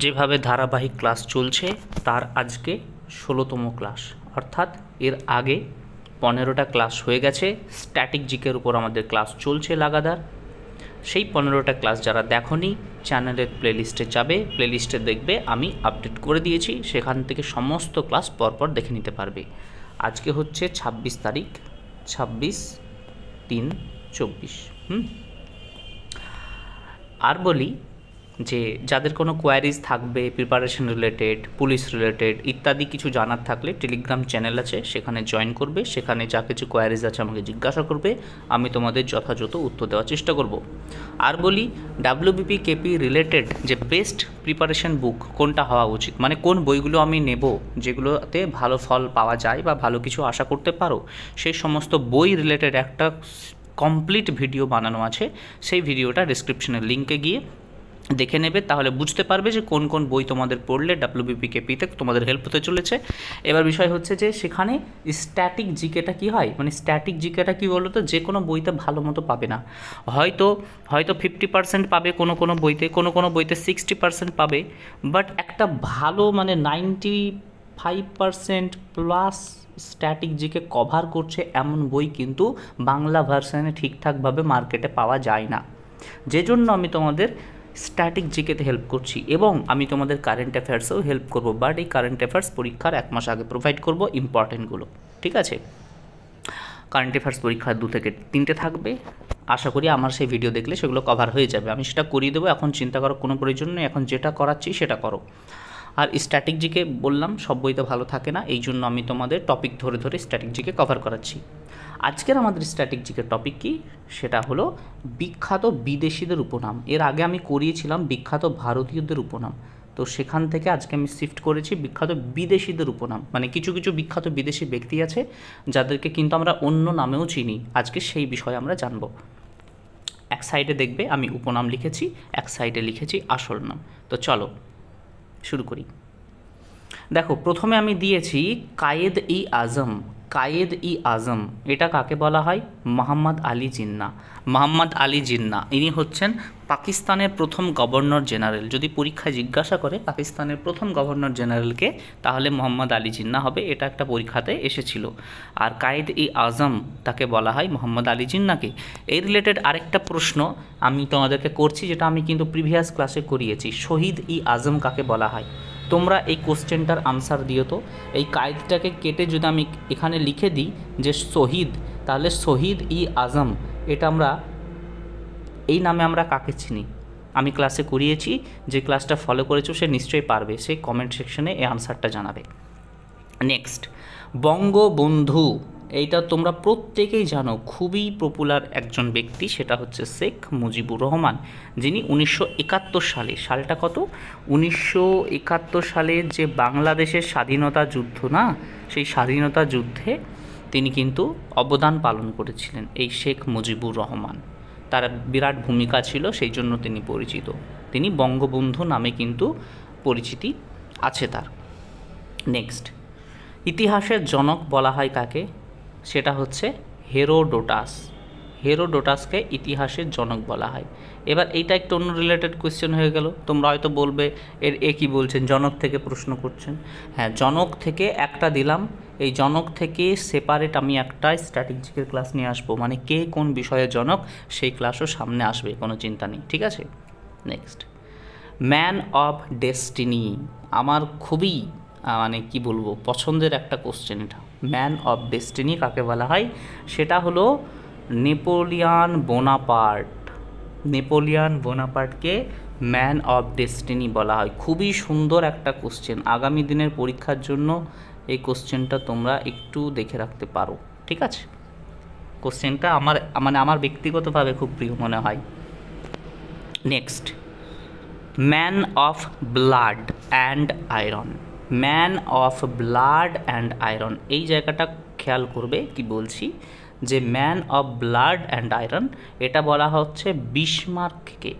যেভাবে ধারাবাহিক ক্লাস চলছে তার আজকে ১৬তম ক্লাস, অর্থাৎ এর আগে ১৫টা ক্লাস হয়ে গেছে। স্ট্যাটিক জিকের উপর আমাদের ক্লাস চলছে লাগাতার। সেই ১৫টা ক্লাস যারা দেখোনি চ্যানেলের প্লেলিস্টে যাবে, প্লেলিস্টে দেখবে আমি আপডেট করে দিয়েছি, সেখান থেকে সমস্ত ক্লাস পরপর দেখে নিতে পারবে। আজকে হচ্ছে ২৬ তারিখ, ২৬/৩/২৪। আর বলি যে যাদের কোনো কোয়ারিজ থাকবে প্রিপারেশন রিলেটেড, পুলিশ রিলেটেড ইত্যাদি কিছু জানার থাকলে টেলিগ্রাম চ্যানেল আছে, সেখানে জয়েন করবে। সেখানে যা কিছু কোয়ারিজ আছে আমাকে জিজ্ঞাসা করবে, আমি তোমাদের যথাযথ উত্তর দেওয়ার চেষ্টা করব। আর বলি ডাব্লিউবিপি কেপি রিলেটেড যে বেস্ট প্রিপারেশন বুক কোনটা হওয়া উচিত, মানে কোন বইগুলো আমি নেব যেগুলোতে ভালো ফল পাওয়া যায় বা ভালো কিছু আশা করতে পারো, সেই সমস্ত বই রিলেটেড একটা কমপ্লিট ভিডিও বানানো আছে। সেই ভিডিওটা ডিসক্রিপশনের লিঙ্কে গিয়ে দেখে নেবে, তাহলে বুঝতে পারবে যে কোন কোন বই তোমাদের পড়লে ডাব্লিউবিপি কেপিতে তোমাদের হেল্প হতে চলেছে। এবার বিষয় হচ্ছে যে সেখানে স্ট্যাটিক জিকেটা কী হয়, মানে স্ট্যাটিক জিকেটা কী বলো তো, যে কোনো বইতে ভালো মতো পাবে না, হয়তো 50% পাবে কোনো বইতে, কোনো বইতে 60% পাবে, বাট একটা ভালো মানে 95% প্লাস স্ট্যাটিক জিকে কভার করছে এমন বই কিন্তু বাংলা ভার্সানে ঠিকঠাকভাবে মার্কেটে পাওয়া যায় না। যে জন্য আমি তোমাদের স্ট্যাটিক জিকেতে হেল্প করছি এবং আমি তোমাদের কারেন্ট অ্যাফেয়ার্সেও হেল্প করব, বাট এই কারেন্ট অ্যাফেয়ার্স পরীক্ষার 1 মাস আগে প্রোভাইড করব ইম্পর্টেন্টগুলো, ঠিক আছে? কারেন্ট অ্যাফেয়ার্স পরীক্ষা 2 থেকে 3টে থাকবে, আশা করি আমার সেই ভিডিও দেখলে সেগুলো কভার হয়ে যাবে। আমি সেটা করিয়ে দেবো, এখন চিন্তা করার কোনো প্রয়োজন নেই, এখন যেটা করাচ্ছি সেটা করো। আর স্ট্যাটিক জিকে বললাম সব বইতে ভালো থাকে না, এই জন্য আমি তোমাদের টপিক ধরে ধরে স্ট্যাটিক জিকে কভার করাচ্ছি। আজকের আমাদের স্ট্যাটিক জিকের টপিক কি, সেটা হলো বিখ্যাত বিদেশিদের উপনাম। এর আগে আমি করিয়েছিলাম বিখ্যাত ভারতীয়দের উপনাম, তো সেখান থেকে আজকে আমি শিফট করেছি বিখ্যাত বিদেশিদের উপনাম। মানে কিছু কিছু বিখ্যাত বিদেশি ব্যক্তি আছে যাদেরকে কিন্তু আমরা অন্য নামেও চিনি, আজকে সেই বিষয়ে আমরা জানব। এক সাইডে দেখবে আমি উপনাম লিখেছি, এক সাইডে লিখেছি আসল নাম। তো চলো শুরু করি। দেখো প্রথমে আমি দিয়েছি কায়েদ-ই-আজম। কায়েদ-ই-আজম এটা কাকে বলা হয়? মোহাম্মদ আলী জিন্নাহ। মোহাম্মদ আলী জিন্নাহ ইনি হচ্ছেন পাকিস্তানের প্রথম গভর্নর জেনারেল। যদি পরীক্ষায় জিজ্ঞাসা করে পাকিস্তানের প্রথম গভর্নর জেনারেলকে, তাহলে মোহাম্মদ আলী জিন্নাহ হবে, এটা একটা পরীক্ষাতে এসেছিল। আর কায়েদ-ই-আজম তাকে বলা হয় মোহাম্মদ আলী জিন্নাহকে। এই রিলেটেড আরেকটা প্রশ্ন আমি তোমাদেরকে করছি, যেটা আমি কিন্তু প্রিভিয়াস ক্লাসে করিয়েছি, শহীদ-ই-আজম কাকে বলা হয়? তোমরা এই কোশ্চেনটার আনসার দিও তো। এই কায়েদটাকে কেটে যদি আমি এখানে লিখে দিই যে শহীদ, তাহলে শহীদ-ই-আজম এটা আমরা এই নামে আমরা কাকে চিনি? আমি ক্লাসে করিয়েছি, যে ক্লাসটা ফলো করেছো সে নিশ্চয়ই পারবে, সে কমেন্ট সেকশনে এই আনসারটা জানাবে। নেক্সট, বঙ্গবন্ধু এইটা তোমরা প্রত্যেকেই জানো, খুবই পপুলার একজন ব্যক্তি, সেটা হচ্ছে শেখ মুজিবুর রহমান, যিনি 1971 সালে, সালটা কত, 1971 সালে যে বাংলাদেশের স্বাধীনতা যুদ্ধ না, সেই স্বাধীনতা যুদ্ধে তিনি কিন্তু অবদান পালন করেছিলেন। এই শেখ মুজিবুর রহমান, তার বিরাট ভূমিকা ছিল, সেই জন্য তিনি পরিচিত। তিনি বঙ্গবন্ধু নামে কিন্তু পরিচিতি আছে তার। নেক্সট, ইতিহাসের জনক বলা হয় কাকে? সেটা হচ্ছে হেরোডোটাস। হেরোডোটাসকে ইতিহাসের জনক বলা হয়। এবার এইটা একটু অন্য রিলেটেড কোয়েশ্চেন হয়ে গেল, তোমরা হয়তো বলবে এ কী বলছেন, জনক থেকে প্রশ্ন করছেন। হ্যাঁ, জনক থেকে একটা দিলাম, এই জনক থেকে সেপারেট আমি একটা স্ট্র্যাটেজিকের ক্লাস নিয়ে আসবো, মানে কে কোন বিষয়ে জনক সেই ক্লাসও সামনে আসবে, কোনো চিন্তা নেই, ঠিক আছে? নেক্সট, ম্যান অফ ডেস্টিনি, আমার খুবই মানে কি বলবো পছন্দের একটা কোশ্চেন এটা। ম্যান অফ ডেস্টিনি কাকে বলা হয়? সেটা হলো নেপোলিয়ান বোনাপার্ট। নেপোলিয়ান বোনাপার্টকে ম্যান অফ ডেস্টিনি বলা হয়। খুবই সুন্দর একটা কোশ্চেন, আগামী দিনের পরীক্ষার জন্য এই কোশ্চেনটা তোমরা একটু দেখে রাখতে পারো, ঠিক আছে? কোশ্চেনটা আমার ব্যক্তিগতভাবে খুব প্রিয় মনে হয়। Next, man of blood and iron. Man of blood and iron, এই জায়গাটা খেয়াল করবে কি বলছি, যে man of blood and iron এটা বলা হচ্ছে বিসমার্ককে,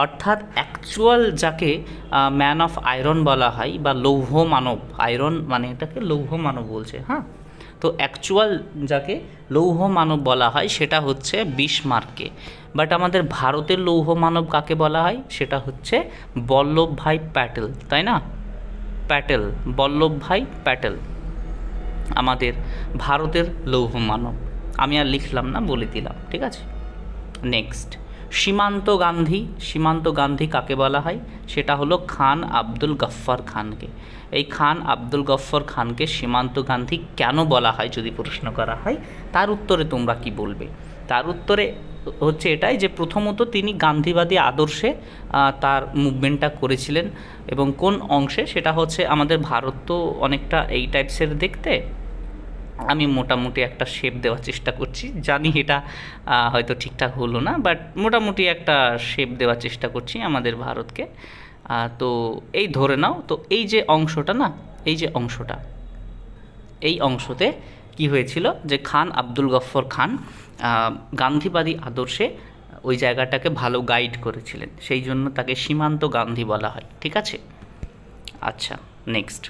অর্থাৎ অ্যাকচুয়াল যাকে ম্যান অফ আয়রন বলা হয় বা লৌহ মানব, আয়রন মানে এটাকে লৌহ মানব বলছে, হ্যাঁ, তো অ্যাকচুয়াল যাকে লৌহ মানব বলা হয় সেটা হচ্ছে বিসমার্ককে। বাট আমাদের ভারতের লৌহ মানব কাকে বলা হয়, সেটা হচ্ছে বল্লভভাই প্যাটেল, তাই না? প্যাটেল, বল্লভভাই প্যাটেল আমাদের ভারতের লৌহ মানব। আমি আর লিখলাম না, বলে দিলাম, ঠিক আছে। নেক্সট, সীমান্ত গান্ধী। সীমান্ত গান্ধী কাকে বলা হয়, সেটা হলো খান আব্দুল গফ্ফর খানকে। এই খান আব্দুল গফ্ফর খানকে সীমান্ত গান্ধী কেন বলা হয় যদি প্রশ্ন করা হয়, তার উত্তরে তোমরা কি বলবে? তার উত্তরে হচ্ছে এটাই যে প্রথমত তিনি গান্ধীবাদী আদর্শে তার মুভমেন্টটা করেছিলেন, এবং কোন অংশে সেটা হচ্ছে, আমাদের ভারত তো অনেকটা এই টাইপসের দেখতে, আমি মোটামুটি একটা শেপ দেওয়ার চেষ্টা করছি, জানি এটা হয়তো ঠিকঠাক হলো না, বাট মোটামুটি একটা শেপ দেওয়ার চেষ্টা করছি আমাদের ভারতকে। তো এই ধরে নাও, তো এই যে অংশটা না, এই যে অংশটা, এই অংশতে কি হয়েছিল যে খান আব্দুল গফ্ফর খান গান্ধীবাদী আদর্শে ওই জায়গাটাকে ভালো গাইড করেছিলেন, সেই জন্য তাকে সীমান্ত গান্ধী বলা হয়, ঠিক আছে। আচ্ছা, নেক্সট,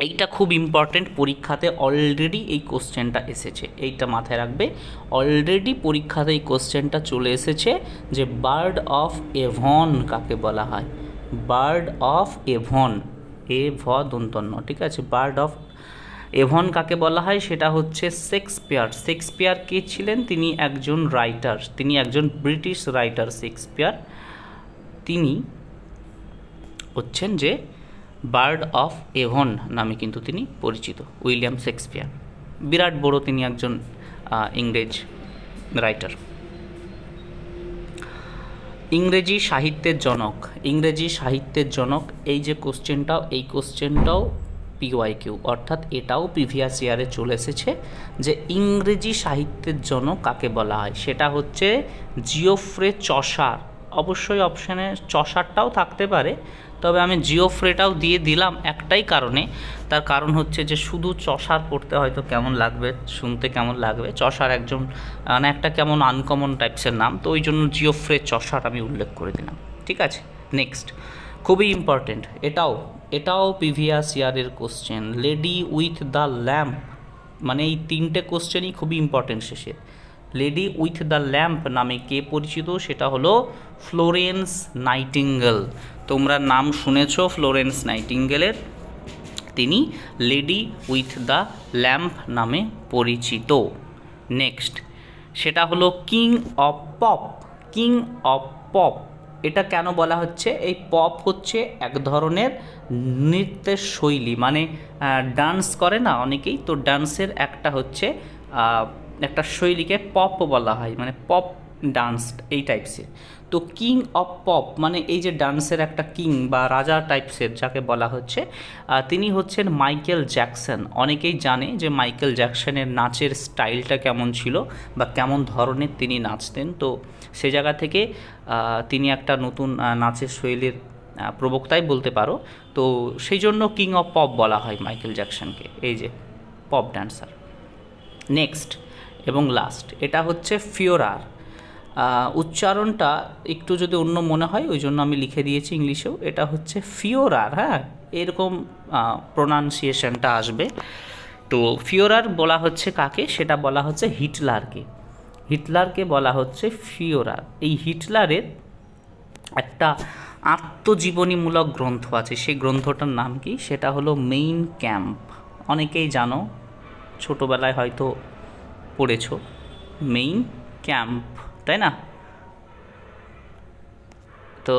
এইটা খুব ইম্পর্টেন্ট, পরীক্ষাতে অলরেডি এই কোশ্চেনটা এসেছে, এইটা মাথায় রাখবে। অলরেডি পরীক্ষাতে এই কোশ্চেনটা চলে এসেছে যে বার্ড অফ এভন কাকে বলা হয়। বার্ড অফ এভন, এ ভ দন্তন্য, ঠিক আছে। বার্ড অফ এভন কাকে বলা হয়, সেটা হচ্ছে শেক্সপিয়ার। শেক্সপিয়ার কে ছিলেন? তিনি একজন রাইটার, তিনি একজন ব্রিটিশ রাইটার শেক্সপিয়ার। তিনি হচ্ছেন যে বার্ড অফ এভন নামে কিন্তু তিনি পরিচিত, উইলিয়াম শেক্সপিয়ার। বিরাট বড় তিনি একজন ইংরেজ রাইটার। ইংরেজি সাহিত্যের জনক, ইংরেজি সাহিত্যের জনক, এই যে কোশ্চেনটাও, এই কোশ্চেনটাও পিওয়াইকিউ, অর্থাৎ এটাও প্রিভিয়াস ইয়ারে চলে এসেছে যে ইংরেজি সাহিত্যের জনক কাকে বলা হয়, সেটা হচ্ছে জিওফ্রে চসার। অবশ্যই অপশানে চসারটাও থাকতে পারে, তবে আমি জিওফ্রেটাও দিয়ে দিলাম একটাই কারণে, তার কারণ হচ্ছে যে শুধু চসার পড়তে হয়তো কেমন লাগবে, শুনতে কেমন লাগবে, চসার একজন মানে একটা কেমন আনকমন টাইপসের নাম, তো ওই জন্য জিওফ্রে চসার আমি উল্লেখ করে দিলাম, ঠিক আছে। নেক্সট, খুবই ইম্পর্টেন্ট, এটাও প্রিভিয়াস ইয়ারের question, lady with the lamp, মানে এই তিনটে কোশ্চেনই খুবই ইম্পর্টেন্ট শেষে। লেডি উইথ দ্য ল্যাম্প নামে কে পরিচিত, সেটা হলো ফ্লোরেন্স নাইটিঙ্গেল। তোমরা নাম শুনেছ ফ্লোরেন্স নাইটিঙ্গেলের, তিনি লেডি উইথ দ্য ল্যাম্প নামে পরিচিত। নেক্সট, সেটা হলো king of pop. King of pop এটা কেন বলা হচ্ছে? এই পপ হচ্ছে এক ধরনের নৃত্যের শৈলী, মানে ডান্স করে না অনেকেই, তো ডান্সের একটা হচ্ছে একটা শৈলীকে পপ বলা হয়, মানে পপ ডান্স এই টাইপসের। তো কিং অফ পপ মানে এই যে ডান্সের একটা কিং বা রাজা টাইপসের যাকে বলা হচ্ছে, তিনি হচ্ছেন মাইকেল জ্যাকসন। অনেকেই জানে যে মাইকেল জ্যাকসনের নাচের স্টাইলটা কেমন ছিল বা কেমন ধরনের তিনি নাচতেন, তো সে জায়গা থেকে তিনি একটা নতুন নাচের শৈলীর প্রবক্তাই বলতে পারো, তো সেই জন্য কিং অফ পপ বলা হয় মাইকেল জ্যাকসনকে, এই যে পপ ড্যান্সার। নেক্সট এবং লাস্ট, এটা হচ্ছে ফিওরার। উচ্চারণটা একটু যদি অন্য মনে হয় ওই জন্য আমি লিখে দিয়েছি ইংলিশেও, এটা হচ্ছে ফিওরার, হ্যাঁ এরকম প্রোনাউন্সিয়েশনটা আসবে। তো ফিওরার বলা হচ্ছে কাকে, সেটা বলা হচ্ছে হিটলারকে। হিটলারকে বলা হচ্ছে ফিওরার। এই হিটলারের একটা আত্মজীবনীমূলক গ্রন্থ আছে, সেই গ্রন্থটার নাম কি, সেটা হলো মেইন ক্যাম্প। অনেকেই জানো, ছোটোবেলায় হয়তো পড়েছ মেইন ক্যাম্প, তাই না? তো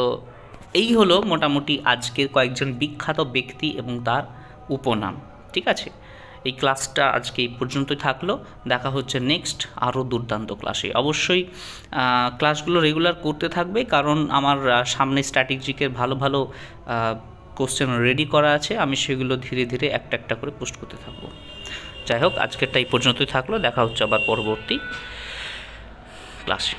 এই হলো মোটামুটি আজকের কয়েকজন বিখ্যাত ব্যক্তি এবং তার উপনাম, ঠিক আছে। এই ক্লাসটা আজকে এই পর্যন্তই থাকলো, দেখা হচ্ছে নেক্সট আরও দুর্দান্ত ক্লাসে। অবশ্যই ক্লাসগুলো রেগুলার করতে থাকবে, কারণ আমার সামনে স্ট্র্যাটেজিকের ভালো ভালো কোশ্চেন রেডি করা আছে, আমি সেগুলো ধীরে ধীরে একটা একটা করে পোস্ট করতে থাকবো। যাই হোক, আজকেরটা এই পর্যন্তই থাকলো, দেখা হচ্ছে আবার পরবর্তী ক্লাসে।